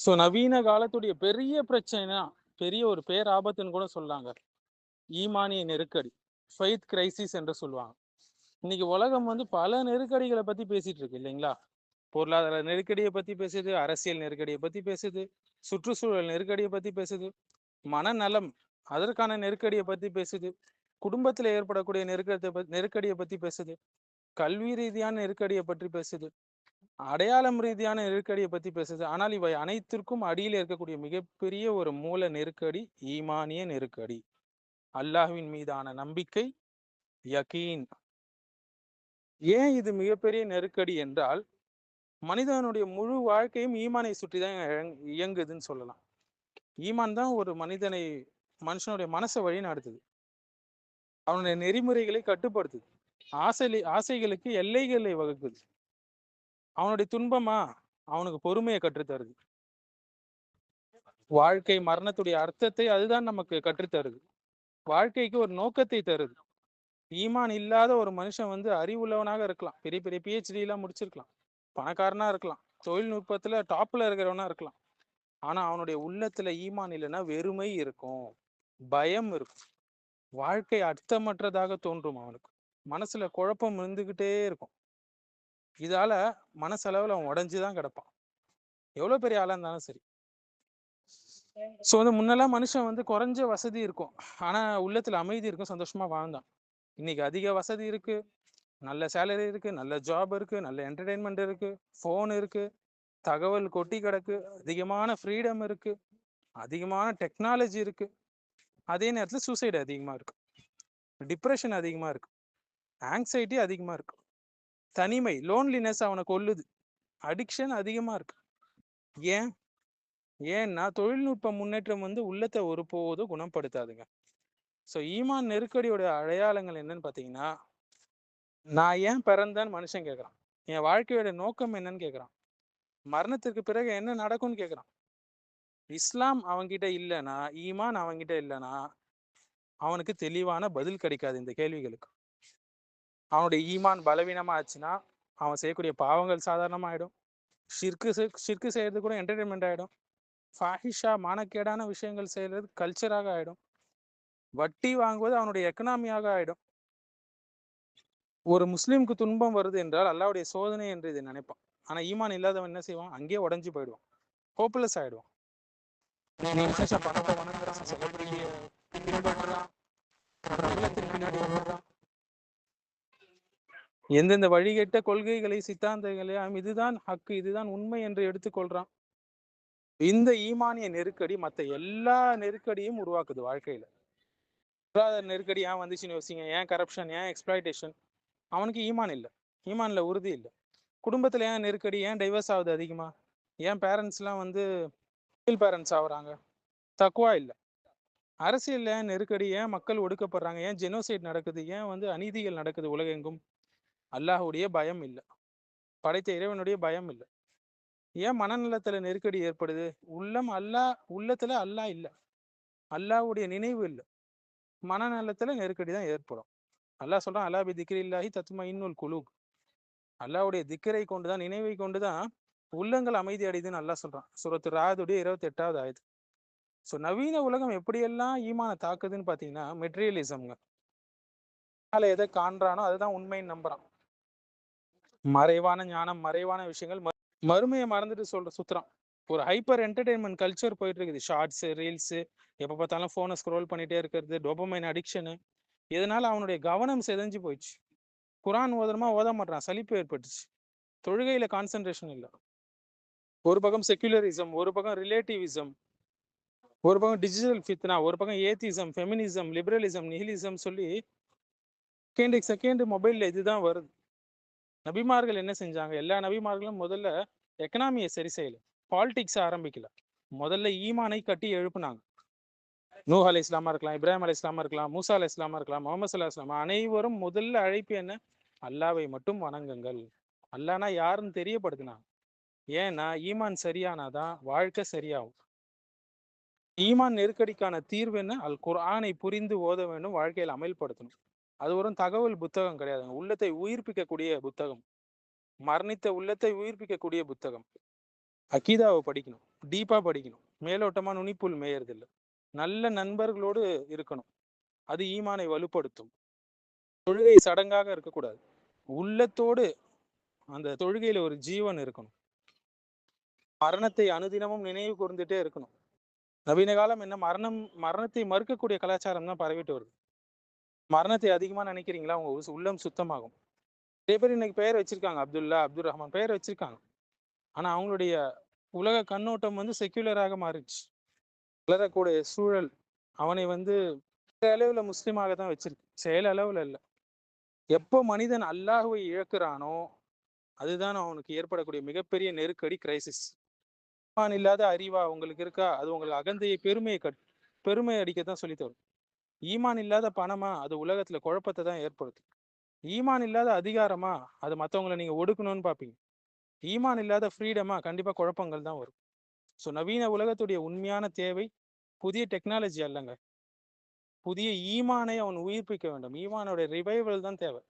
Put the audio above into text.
So நவீன காலத்துடைய பெரிய பிரச்சனைனா, பெரிய ஒரு பேராபத்துன்னு கூட சொல்லாங்க. ஈமானிய நெருக்கடி, ஃபெய்த் கிரைசிஸ் என்று சொல்லுவாங்க. இன்னைக்கு உலகம் வந்து பல நெருக்கடிகளை பத்தி பேசிட்டு இருக்கு இல்லைங்களா? பொருளாதார நெருக்கடியை பத்தி பேசுது, அரசியல் நெருக்கடியை பத்தி பேசுது, சுற்றுச்சூழல் நெருக்கடியை பத்தி பேசுது, மனநலம் அதற்கான நெருக்கடியை பத்தி பேசுது, குடும்பத்தில் ஏற்படக்கூடிய நெருக்கடியை பத்தி பேசுது, கல்வி ரீதியான நெருக்கடியை பற்றி பேசுது, அடையாளம் ரீதியான நெருக்கடியை பத்தி பேசுது. ஆனால் இவை அனைத்திற்கும் அடியில் இருக்கக்கூடிய மிகப்பெரிய ஒரு மூல நெருக்கடி ஈமானிய நெருக்கடி, அல்லாஹ்வின் மீதான நம்பிக்கை, யகீன். ஏன் இது மிகப்பெரிய நெருக்கடி என்றால், மனிதனுடைய முழு வாழ்க்கையும் ஈமானை சுற்றி தான் இயங்குதுன்னு சொல்லலாம். ஈமான் தான் ஒரு மனுஷனுடைய மனசை வழி நடத்துது, அவனுடைய நெறிமுறைகளை கட்டுப்படுத்துது, ஆசைகளுக்கு எல்லைகளை வகுக்குது, அவனுடைய துன்பமா அவனுக்கு பொறுமையை கற்றுத்தருது, வாழ்க்கை மரணத்துடைய அர்த்தத்தை அதுதான் நமக்கு கற்றுத்தருது, வாழ்க்கைக்கு ஒரு நோக்கத்தை தருது. ஈமான் இல்லாத ஒரு மனுஷன் வந்து அறிவுள்ளவனாக இருக்கலாம், பெரிய பெரிய PhD எல்லாம் முடிச்சிருக்கலாம், பணக்காரனா இருக்கலாம், தொழில்நுட்பத்துல டாப்ல இருக்கிறவனா இருக்கலாம். ஆனா அவனுடைய உள்ளத்துல ஈமான் இல்லைன்னா வெறுமை இருக்கும், பயம் இருக்கும், வாழ்க்கை அர்த்தமற்றதாக தோன்றும், அவனுக்கு மனசுல குழப்பம் இருந்துகிட்டே இருக்கும். இதால மனசளவுல அவன் உடஞ்சுதான் கிடப்பான், எவ்வளவு பெரிய ஆளா இருந்தாலும் சரி. ஸோ வந்து முன்னெல்லாம் மனுஷன் வந்து குறைஞ்ச வசதி இருக்கும், ஆனா உள்ளத்துல அமைதி இருக்கும், சந்தோஷமா வாழ்ந்தான். இன்னைக்கு அதிக வசதி இருக்கு, நல்ல சேலரி இருக்கு, நல்ல ஜாப் இருக்கு, நல்ல என்டர்டெயின்மெண்ட் இருக்கு, ஃபோன் இருக்கு, தகவல் கொட்டி கிடக்கு, அதிகமான ஃப்ரீடம் இருக்கு, அதிகமான டெக்னாலஜி இருக்கு. அதே நேரத்தில் சூசைடு அதிகமா இருக்கு, டிப்ரெஷன் அதிகமா இருக்கு, ஆங்ஸைட்டி அதிகமா இருக்கு, தனிமை லோன்லினஸ் அவனை கொல்லுது, அடிக்ஷன் அதிகமா இருக்கு. ஏன்னா தொழில்நுட்ப முன்னேற்றம் வந்து உள்ளத்தை ஒருபோதும் குணப்படுத்தாதுங்க. ஸோ ஈமான் நெருக்கடியோட அடையாளங்கள் என்னன்னு பார்த்தீங்கன்னா, நான் ஏன் பிறந்தேன்னு மனுஷன் கேட்குறான், என் வாழ்க்கையோட நோக்கம் என்னன்னு கேட்குறான், மரணத்திற்கு பிறகு என்ன நடக்கும்னு கேட்குறான். இஸ்லாம் அவன்கிட்ட இல்லைன்னா, ஈமான் அவன்கிட்ட இல்லைன்னா அவனுக்கு தெளிவான பதில் கிடைக்காது இந்த கேள்விகளுக்கு. அவனுடைய ஈமான் பலவீனமா ஆச்சுன்னா அவன் செய்யக்கூடிய பாவங்கள் சாதாரணமாயிடும், ஷிர்கு செய்யறது கூட என்டர்டைன்மெண்ட் ஆகிடும், ஃபாஹிஷா மானக்கேடான விஷயங்கள் செய்யறது கல்ச்சராக ஆகிடும், வட்டி வாங்குவது அவனுடைய எக்கனாமியாக ஆகிடும். ஒரு முஸ்லீமுக்கு துன்பம் வருது என்றால் அல்லாவுடைய சோதனை என்று இதை நினைப்பான். ஆனா ஈமான் இல்லாதவன் என்ன செய்வான், அங்கேயே உடஞ்சு போயிடுவான், ஹோப்லெஸ் ஆயிடுவான். எந்தெந்த வழிகேட்ட கொள்கைகளை சித்தாந்தங்களையும் இதுதான் ஹக்கு, இதுதான் உண்மை என்று எடுத்துக்கொள்றான். இந்த ஈமானிய நெருக்கடி மற்ற எல்லா நெருக்கடியும் உருவாக்குது வாழ்க்கையில. பொருளாதார நெருக்கடி ஏன் வந்துச்சுன்னு யோசிங்க, ஏன் கரப்ஷன், ஏன் எக்ஸ்பிளாய்டேஷன், அவனுக்கு ஈமான் இல்லை, ஈமான்ல உறுதி இல்லை. குடும்பத்துல ஏன் நெருக்கடி, ஏன் டைவர்ஸ் ஆகுது அதிகமா, ஏன் பேரண்ட்ஸ்லாம் வந்து பேரண்ட்ஸ் ஆகுறாங்க, தக்குவா இல்லை. அரசியல் ஏன் நெருக்கடி, ஏன் மக்கள் ஒடுக்கப்படுறாங்க, ஏன் ஜெனோசைட் நடக்குது, ஏன் வந்து அநீதிகள் நடக்குது உலகெங்கும், அல்லாஹுடைய பயம் இல்லை, படைத்த இறைவனுடைய பயம் இல்லை. ஏன் மனநலத்துல நெருக்கடி ஏற்படுது, உள்ளத்துல அல்லாஹ் இல்லை, அல்லாஹ்வுடைய நினைவு இல்லை, மனநலத்துல நெருக்கடி தான் ஏற்படும். அல்லாஹ் சொல்றான், அலா பி திக்ரில்லாஹி தத்மஇன்னுல் குலூப், அல்லாஹ்வுடைய திக்கரை கொண்டுதான், நினைவை கொண்டுதான் உள்ளங்கள் அமைதி அடையுதுன்னு அல்லாஹ் சொல்றான், சூரத்து ராதுடைய 28வது ஆயத்து. ஸோ நவீன உலகம் எப்படியெல்லாம் ஈமான தாக்குதுன்னு பார்த்தீங்கன்னா, மெட்டீரியலிசம்ங்க. எதை காண்றானோ அதுதான் உண்மைன்னு நம்புறான், மறைவான ஞானம், மறைவான விஷயங்கள், மறுமையை மறந்துட்டு சுத்துறான். ஒரு ஹைப்பர் என்டர்டெயின்மெண்ட் கல்ச்சர் போயிட்டு இருக்குது, ஷார்ட்ஸ், ரீல்ஸ், எப்போ பார்த்தாலும் ஃபோனை ஸ்க்ரோல் பண்ணிட்டே இருக்கிறது, டோபமைன் அடிக்ஷனு. இதனால அவனுடைய கவனம் செதஞ்சு போயிடுச்சு, குரான் ஓதமா ஓத மாட்டான், சலிப்பு ஏற்பட்டுச்சு, தொழுகையில கான்சென்ட்ரேஷன் இல்லை. ஒரு பக்கம் செக்யுலரிசம், ஒரு பக்கம் ரிலேட்டிவிசம், ஒரு பக்கம் டிஜிட்டல் ஃபித்னா, ஒரு பக்கம் ஏத்திசம், ஃபெமினிசம், லிபரலிசம், நிஹிலிசம் சொல்லி செகண்ட் மொபைல்ல இதுதான் வருது. நபிமார்கள் என்ன செஞ்சாங்க, எல்லா நபிமார்களும் முதல்ல எக்கனாமியை சரி செய்யல, பாலிடிக்ஸ் ஆரம்பிக்கல, முதல்ல ஈமானை கட்டி எழுப்புனாங்க. நூஹ் அலை இஸ்லாமா இருக்கலாம், இப்ராஹிம் அலை இஸ்லாமா இருக்கலாம், மூசா அலை இஸ்லாமா இருக்கலாம், முகமது சல்லா இஸ்லாமா, அனைவரும் முதல்ல அழைப்பு என்ன, அல்லாவை மட்டும் வணங்குங்கள், அல்லானா யாருன்னு தெரியப்படுத்தினாங்க. ஏன்னா ஈமான் சரியானாதான் வாழ்க்கை சரியாகும். ஈமான் நெருக்கடிக்கான தீர்வு என்ன, அல் குர்ஆனை புரிந்து ஓத வேண்டும், வாழ்க்கையில் அமல்படுத்தணும். அது ஒரு தகவல் புத்தகம் கிடையாதுங்க, உள்ளத்தை உயிர்ப்பிக்கக்கூடிய புத்தகம், மரணித்த உள்ளத்தை உயிர்ப்பிக்கக்கூடிய புத்தகம். அகீதாவை படிக்கணும், டீப்பா படிக்கணும். மேலோட்டமா நுனிப்புல் மேயறது இல்லை. நல்ல நண்பர்களோடு இருக்கணும். அது ஈமானை வலுப்படுத்தும். தொழுகை சடங்காக இருக்கக்கூடாது. உள்ளத்தோடு அந்த தொழுகையில ஒரு ஜீவன் இருக்கணும். மரணத்தை அனுதினமும் நினைவு கூர்ந்துட்டே இருக்கணும். நவீன காலம் என்ன, மரணத்தை மறுக்கக்கூடிய கலாச்சாரம் தான் பரவிட்டு வருது. மரணத்தை அதிகமா நினைக்கிறீங்களா, உங்க உள்ளம் சுத்தமாகும். நிறைய பேர் இன்னைக்கு பெயர் வச்சிருக்காங்க, அப்துல்லா, அப்துல் ரஹ்மான் பெயர் வச்சிருக்காங்க. ஆனா அவங்களுடைய உலக கண்ணோட்டம் செக்யூலராக மாறிடுச்சு. வளரக்கூடிய சூழல் அவனை அளவுல முஸ்லீமாக தான் வச்சிருக்கு, செயல் அளவுல இல்லை. எப்போ மனிதன் அல்லாஹுவை இழக்கிறானோ அதுதான் அவனுக்கு ஏற்படக்கூடிய மிகப்பெரிய நெருக்கடி, கிரைசிஸ். ஈமான் இல்லாத அறிவா உங்களுக்கு இருக்கா, அது உங்களுக்கு அகந்தையை பெருமை அடிக்கத்தான் சொல்லி தரும். ஈமான் இல்லாத பணமா, அது உலகத்துல குழப்பத்தை தான் ஏற்படுத்தும். ஈமான் இல்லாத அதிகாரமா, அது மற்றவங்களை நீங்க ஒடுக்கணும்னு பார்ப்பீங்க. ஈமான் இல்லாத ஃப்ரீடமா, கண்டிப்பா குழப்பங்கள் தான் வரும். ஸோ நவீன உலகத்துடைய உண்மையான தேவை புதிய டெக்னாலஜி அல்லங்க, புதிய ஈமானை அவன் உயிர்ப்பிக்க வேண்டும். ஈமானோட ரிவைவல் தான் தேவை.